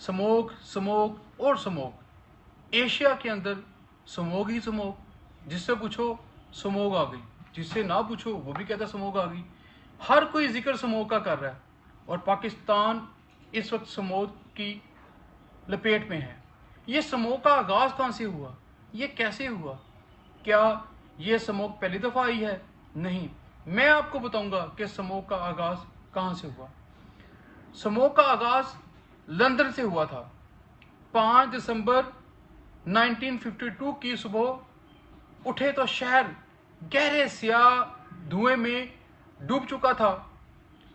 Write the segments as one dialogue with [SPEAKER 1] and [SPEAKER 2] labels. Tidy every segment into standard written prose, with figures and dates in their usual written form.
[SPEAKER 1] Smoke smoke और smoke. Asia के अंदर स्मोक ही स्मोक, जिससे पूछो स्मोक आ गई, जिससे ना पूछो वो भी कहता स्मोक आ गई। हर कोई जिक्र स्मोक का कर रहा है और पाकिस्तान इस वक्त स्मोक की लपेट में है। ये स्मोक का आगाज़ कहाँ से हुआ, ये कैसे हुआ? क्या ये स्मोक पहली दफ़ा आई है? नहीं, मैं आपको बताऊंगा कि स्मोक का आगाज़ कहाँ से हुआ। स्मोक का आगाज़ लंदन से हुआ था। 5 दिसंबर 1952 की सुबह उठे तो शहर गहरे स्याह धुएं में डूब चुका था।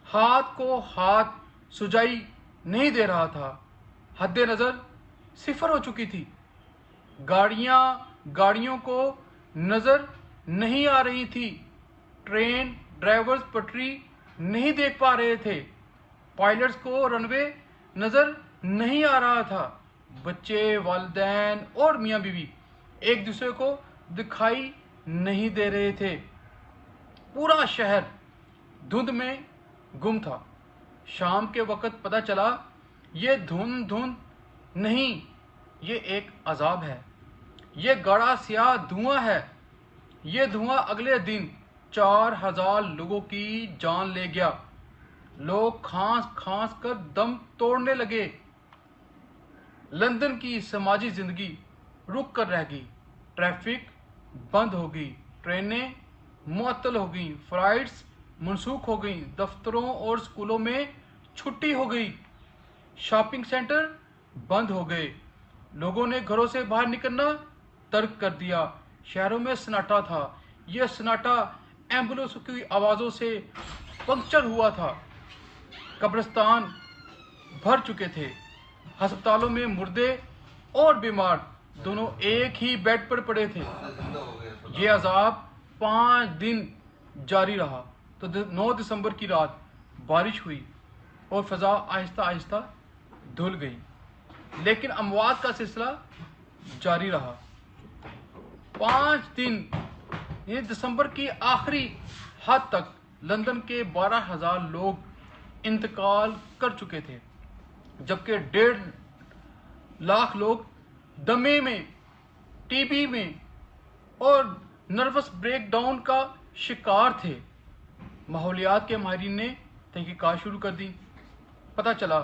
[SPEAKER 1] हाथ को हाथ सुझाई नहीं दे रहा था। हद नज़र सिफर हो चुकी थी। गाड़ियों को नज़र नहीं आ रही थी। ट्रेन ड्राइवर्स पटरी नहीं देख पा रहे थे। पायलट्स को रनवे नज़र नहीं आ रहा था। बच्चे, वालिदैन और मियाँ बीवी एक दूसरे को दिखाई नहीं दे रहे थे। पूरा शहर धुंध में गुम था। शाम के वक़्त पता चला ये धुंध नहीं, ये एक अजाब है। ये गाढ़ा स्याह धुआं है। ये धुआं अगले दिन 4000 लोगों की जान ले गया। लोग खांस खांस कर दम तोड़ने लगे। लंदन की समाजी जिंदगी रुक कर रह गई। ट्रैफिक बंद हो गई, ट्रेनें मुअत्तल हो गई, फ्लाइट्स मनसूख हो गई, दफ्तरों और स्कूलों में छुट्टी हो गई, शॉपिंग सेंटर बंद हो गए। लोगों ने घरों से बाहर निकलना तर्क कर दिया। शहरों में सन्नाटा था। यह सन्नाटा एम्बुलेंस की आवाज़ों से पंक्चर हुआ था। कब्रिस्तान भर चुके थे। अस्पतालों में मुर्दे और बीमार दोनों एक ही बेड पर पड़े थे। ये अजाब 5 दिन जारी रहा। तो 9 दिसंबर की रात बारिश हुई और फ़ज़ा आहिस्ता आहिस्ता धुल गई, लेकिन अमवात का सिलसिला जारी रहा। 5 दिन ये दिसंबर की आखिरी हद तक लंदन के 12,000 लोग इंतकाल कर चुके थे, जबकि 1.5 लाख लोग दमे में, टीबी में और नर्वस ब्रेकडाउन का शिकार थे। माहौलियात के माहिरीन ने तहकीकात शुरू कर दी। पता चला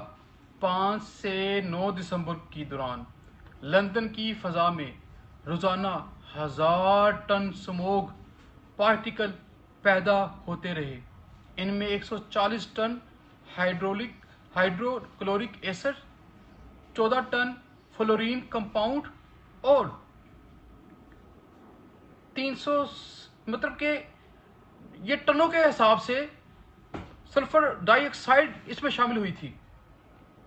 [SPEAKER 1] 5 से 9 दिसंबर के दौरान लंदन की फ़ज़ा में रोज़ाना 1000 टन स्मोक पार्टिकल पैदा होते रहे। इनमें 140 ton hydrochloric acid, 14 ton fluorine compound और 300 मतलब के ये टनों के हिसाब से सल्फर डाइऑक्साइड इसमें शामिल हुई थी।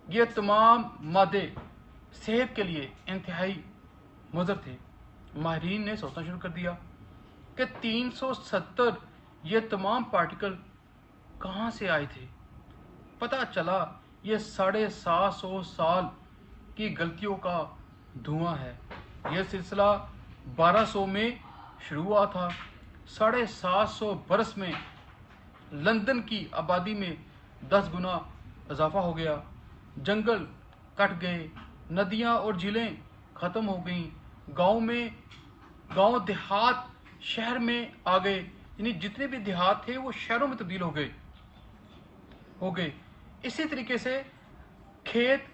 [SPEAKER 1] ये तमाम मादे सेहत के लिए इंतहाई मुज़र थे। माहिरीन ने सोचना शुरू कर दिया कि 370 ये तमाम पार्टिकल कहाँ से आए थे। पता चला ये 750 साल की गलतियों का धुआं है। यह सिलसिला 1200 में शुरू हुआ था। 750 बरस में लंदन की आबादी में 10 गुना इजाफा हो गया। जंगल कट गए, नदियाँ और झीलें ख़त्म हो गईं। गांव देहात शहर में आ गए, यानी जितने भी देहात थे वो शहरों में तब्दील हो गए। इसी तरीके से खेत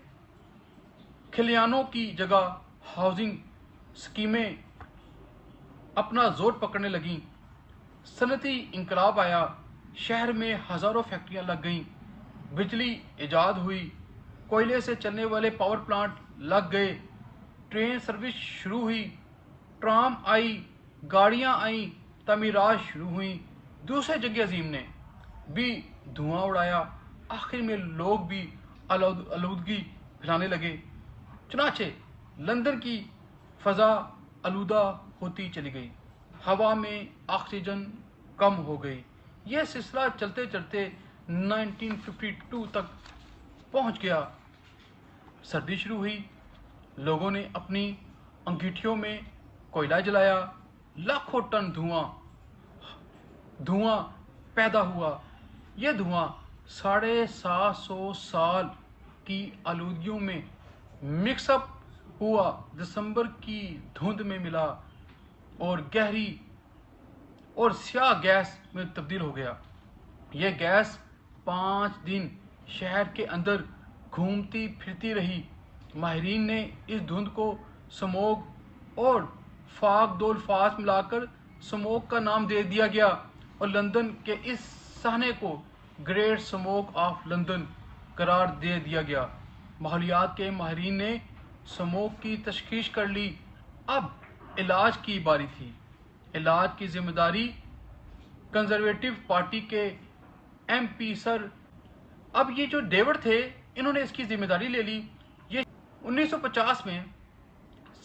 [SPEAKER 1] खलियानों की जगह हाउसिंग स्कीमें अपना जोर पकड़ने लगीं। सनती इंकलाब आया। शहर में हज़ारों फैक्ट्रियां लग गईं। बिजली ईजाद हुई। कोयले से चलने वाले पावर प्लांट लग गए। ट्रेन सर्विस शुरू हुई। ट्राम आई, गाड़ियां आईं, तमीरात शुरू हुई। दूसरे जंग अजीम ने भी धुआं उड़ाया। आखिर में लोग भी आलूदगी फैलाने लगे। चुनाचे लंदन की फ़ज़ा आलूदा होती चली गई। हवा में ऑक्सीजन कम हो गई। यह सिलसिला चलते चलते 1952 तक पहुंच गया। सर्दी शुरू हुई। लोगों ने अपनी अंगीठियों में कोयला जलाया। लाखों टन धुआं पैदा हुआ। यह धुआं 750 साल की आलूदगियों में मिक्स अप हुआ, दिसंबर की धुंध में मिला और गहरी और स्याह गैस में तब्दील हो गया। यह गैस 5 दिन शहर के अंदर घूमती फिरती रही। माहिरीन ने इस धुंध को स्मोग और फाक दोल फास मिलाकर स्मोक का नाम दे दिया गया और लंदन के इस सहने को ग्रेट स्मोक ऑफ लंदन करार दे दिया गया। माहौलियात के माहिरीन ने स्मोक की तशखीस कर ली। अब इलाज की बारी थी। इलाज की जिम्मेदारी कंजर्वेटिव पार्टी के MP सर, अब ये जो डेविड थे, इन्होंने इसकी जिम्मेदारी ले ली। ये 1950 में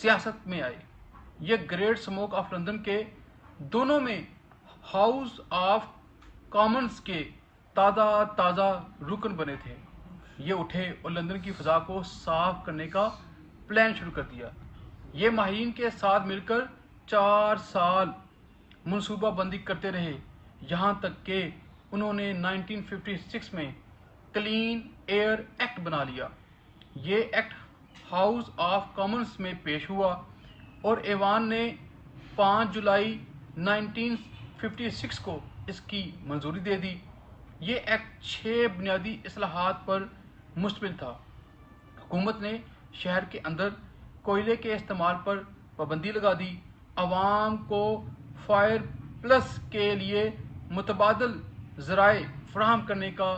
[SPEAKER 1] सियासत में आए। ये ग्रेट स्मोक ऑफ लंदन के दोनों में हाउस ऑफ कॉमन्स के ताज़ा रुकन बने थे। ये उठे और लंदन की फ़ज़ा को साफ करने का प्लान शुरू कर दिया। ये माहिरीन के साथ मिलकर 4 साल मनसूबाबंदी करते रहे, यहाँ तक कि उन्होंने 1956 में क्लीन एयर एक्ट बना लिया। ये एक्ट हाउस ऑफ कॉमन्स में पेश हुआ और ऐवान ने 5 जुलाई 1956 को इसकी मंजूरी दे दी। ये एक्ट 6 बुनियादी इस्लाहात पर मुश्तमिल था। हुकूमत ने शहर के अंदर कोयले के इस्तेमाल पर पाबंदी लगा दी। आवाम को फायर प्लस के लिए मुतबादल ज़राए फराहम करने का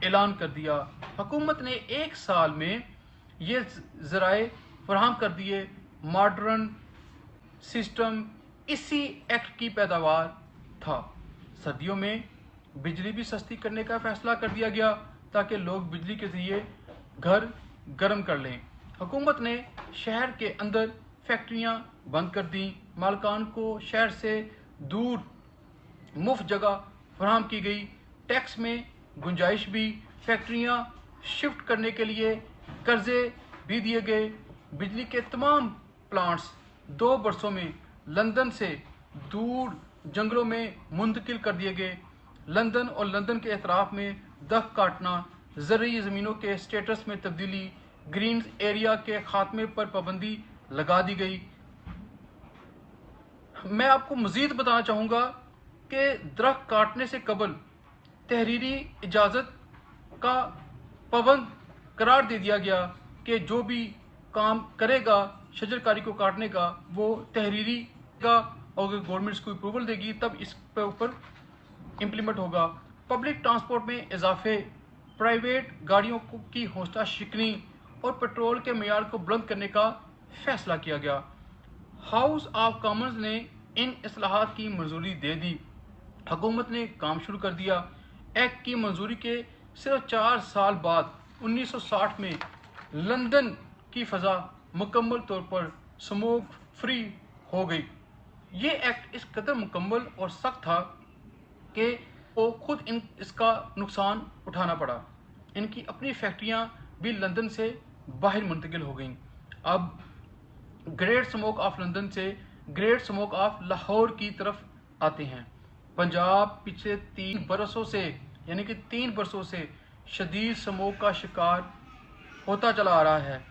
[SPEAKER 1] ऐलान कर दिया। हुकूमत ने 1 साल में ये ज़राए फराहम कर दिए। मॉडर्न सिस्टम इसी एक्ट की पैदावार था। सर्दियों में बिजली भी सस्ती करने का फैसला कर दिया गया ताकि लोग बिजली के जरिए घर गर्म कर लें। हुकूमत ने शहर के अंदर फैक्ट्रियां बंद कर दी। मालकान को शहर से दूर मुफ्त जगह फराहम की गई। टैक्स में गुंजाइश भी, फैक्ट्रियां शिफ्ट करने के लिए कर्जे भी दिए गए। बिजली के तमाम प्लांट्स 2 बरसों में लंदन से दूर जंगलों में मुंतकिल कर दिए गए। लंदन और लंदन के अतराफ में दरख्त काटना, ज़रूरी ज़मीनों के स्टेटस में तब्दीली, ग्रीन एरिया के खात्मे पर पाबंदी लगा दी गई। मैं आपको मज़ीद बताना चाहूँगा कि दरख्त काटने से कबल तहरीरी इजाज़त का पाबंद करार दे दिया गया कि जो भी काम करेगा शजरकारी को काटने का, वो तहरीरी का, और गवर्नमेंट इसको अप्रूवल देगी तब इस पे ऊपर इम्प्लीमेंट होगा। पब्लिक ट्रांसपोर्ट में इजाफे, प्राइवेट गाड़ियों की हौसला शिकनी और पेट्रोल के मेयार को बुलंद करने का फैसला किया गया। हाउस ऑफ कॉमन्स ने इन इस्लाहात की मंजूरी दे दी। हुकूमत ने काम शुरू कर दिया। एक्ट की मंजूरी के सिर्फ 4 साल बाद 1960 में लंदन की फ़ज़ा मुकम्मल तौर पर स्मोक फ्री हो गई। ये एक्ट इस कदर मुकम्मल और सख्त था कि वो खुद इसका नुकसान उठाना पड़ा। इनकी अपनी फैक्ट्रियां भी लंदन से बाहर मुंतकिल हो गईं। अब ग्रेट स्मोक ऑफ लंदन से ग्रेट स्मोक ऑफ लाहौर की तरफ आते हैं। पंजाब पिछले 3 बरसों से, यानी कि 3 बरसों से शदीद स्मोक का शिकार होता चला आ रहा है।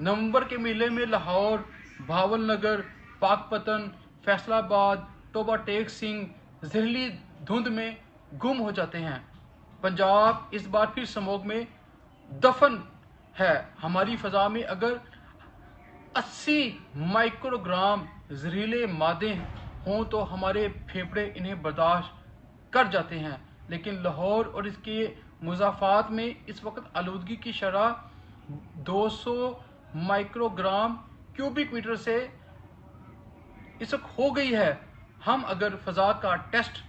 [SPEAKER 1] नवंबर के महीने में लाहौर, भावल नगर, पाकपतन, फैसलाबाद, टोबा टेक सिंह जहरीली धुंध में गुम हो जाते हैं। पंजाब इस बार फिर स्मोक में दफन है। हमारी फ़ज़ा में अगर 80 माइक्रोग्राम जहरीले मादे हों तो हमारे फेफड़े इन्हें बर्दाश्त कर जाते हैं, लेकिन लाहौर और इसके मुज़ाफ़ात में इस वक्त आलूदगी की शरह 200 माइक्रोग्राम क्यूबिक मीटर से इस वक्त हो गई है। हम अगर फ़ज़ा का टेस्ट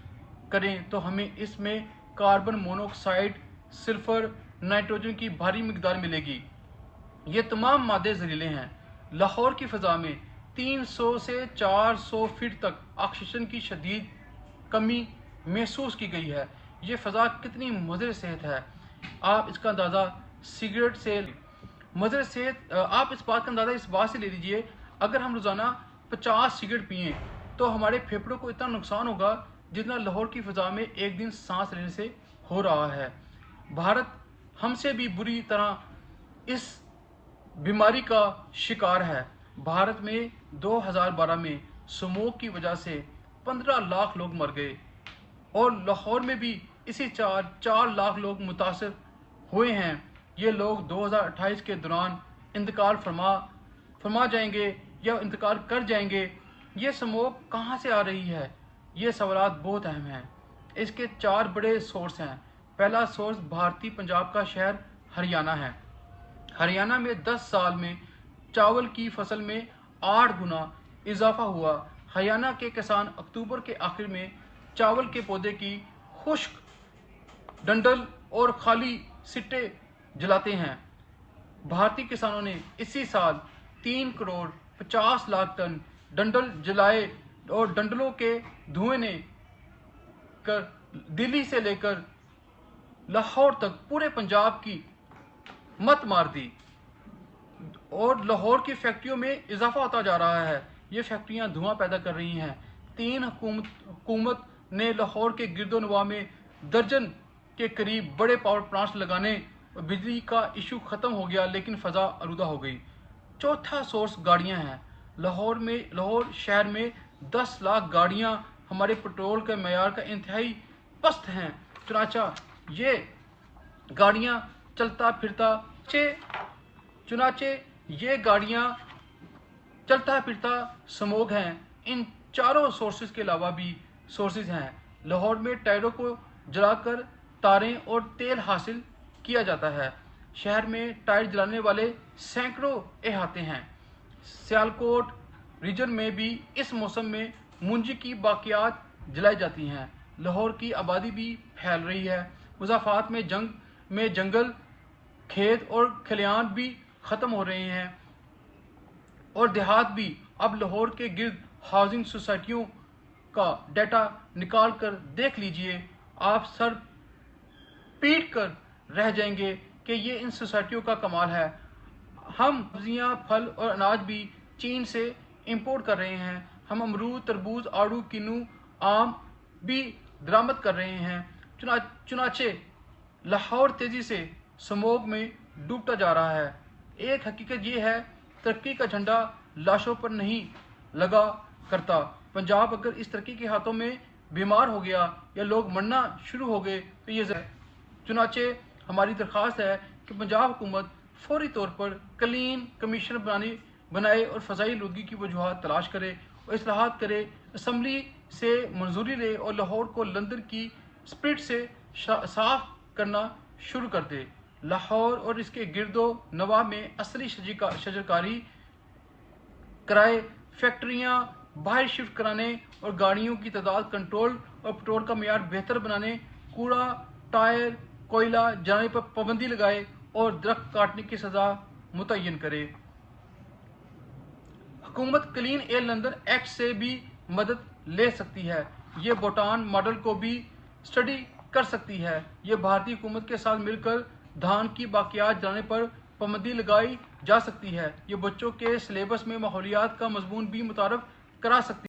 [SPEAKER 1] करें तो हमें इसमें कार्बन मोनोऑक्साइड, सल्फर, नाइट्रोजन की भारी मिकदार मिलेगी। ये तमाम मादे जहरीले हैं। लाहौर की फ़ज़ा में 300 से 400 फीट तक ऑक्सीजन की शदीद कमी महसूस की गई है। ये फ़ज़ा कितनी मुज़र सेहत है, आप इसका अंदाज़ा सिगरेट से मुज़र सेहत आप इस बात का अंदाज़ा इस बात से ले लीजिए, अगर हम रोज़ाना 50 सिगरेट पिए तो हमारे फेफड़ों को इतना नुकसान होगा जितना लाहौर की फ़ज़ा में एक दिन सांस लेने से हो रहा है। भारत हमसे भी बुरी तरह इस बीमारी का शिकार है। भारत में 2012 में स्मोक की वजह से 15 लाख लोग मर गए और लाहौर में भी इसी 4 लाख लोग मुतासर हुए हैं। ये लोग 2028 के दौरान इंतकाल फरमा जाएंगे या इंतकाल कर जाएंगे। ये स्मोक कहाँ से आ रही है? ये सवाल बहुत अहम हैं। इसके 4 बड़े सोर्स हैं। पहला सोर्स भारतीय पंजाब का शहर हरियाणा है। हरियाणा में 10 साल में चावल की फसल में 8 गुना इजाफा हुआ। हरियाणा के किसान अक्टूबर के आखिर में चावल के पौधे की खुश्क डंडल और खाली सिट्टे जलाते हैं। भारतीय किसानों ने इसी साल 3 करोड़ 50 लाख टन डंडल जलाए और डंडलों के धुएं ने कर दिल्ली से लेकर लाहौर तक पूरे पंजाब की मत मार दी और लाहौर की फैक्ट्रियों में इजाफा होता जा रहा है। ये फैक्ट्रियां धुआं पैदा कर रही हैं। 3 हुकूमत ने लाहौर के गिरदोनवा में दर्जन के करीब बड़े पावर प्लांट्स लगाने और बिजली का इशू खत्म हो गया, लेकिन फजा आलूदा हो गई। चौथा सोर्स गाड़ियां हैं। लाहौर शहर में 10 लाख गाड़ियां हमारे पेट्रोल के मयार का इंतहाई पस्त हैं। चुनाचा ये गाड़ियां चलता फिरता स्मोक हैं। इन चारों सोर्सेज के अलावा भी सोर्सेज हैं। लाहौर में टायरों को जलाकर तारें और तेल हासिल किया जाता है। शहर में टायर जलाने वाले सैकड़ों अहाते हैं। सियालकोट रीजन में भी इस मौसम में मुंजी की बाकियात जलाई जाती हैं। लाहौर की आबादी भी फैल रही है। मुज़ाफ़ात में जंगल, खेत और खलियान भी ख़त्म हो रहे हैं और देहात भी। अब लाहौर के गिर्द हाउसिंग सोसाइटियों का डाटा निकाल कर देख लीजिए, आप सर पीट कर रह जाएंगे कि ये इन सोसाइटियों का कमाल है। हम सब्जियां, फल और अनाज भी चीन से इंपोर्ट कर रहे हैं। हम अमरूद, तरबूज, आड़ू, किन्नू, आम भी दरामद कर रहे हैं। चुनाचे लाहौर तेजी से स्मोक में डूबता जा रहा है। एक हकीकत ये है, तरक्की का झंडा लाशों पर नहीं लगा करता। पंजाब अगर इस तरक्की के हाथों में बीमार हो गया या लोग मरना शुरू हो गए तो ये चुनाचे हमारी दरख्वास्त है कि पंजाब हुकूमत फौरी तौर पर क्लीन कमीशन बनाए और फ़ज़ाई आलूदगी की वजूहात तलाश करे और इस्लाहात करे, असम्बली से मंजूरी ले और लाहौर को लंदन की स्पिरिट से साफ करना शुरू कर दे। लाहौर और इसके गिरदो नवा में असली शजरकारी कराए, फैक्ट्रियां बाहर शिफ्ट कराने और गाड़ियों की तादाद कंट्रोल और पेट्रोल का मेयार बेहतर बनाने, कूड़ा, टायर, कोयला जलाने पर पाबंदी लगाए और दरख्त काटने की सजा मुतय्यन करे। हुकूमत क्लीन एयर लंदन एक्ट से भी मदद ले सकती है। ये भूटान मॉडल को भी स्टडी कर सकती है। ये भारतीय हुकूमत के साथ मिलकर धान की बाकियात जलाने पर पाबंदी लगाई जा सकती है। ये बच्चों के सिलेबस में माहौलियात का मजमून भी मुतारफ करा सकती है।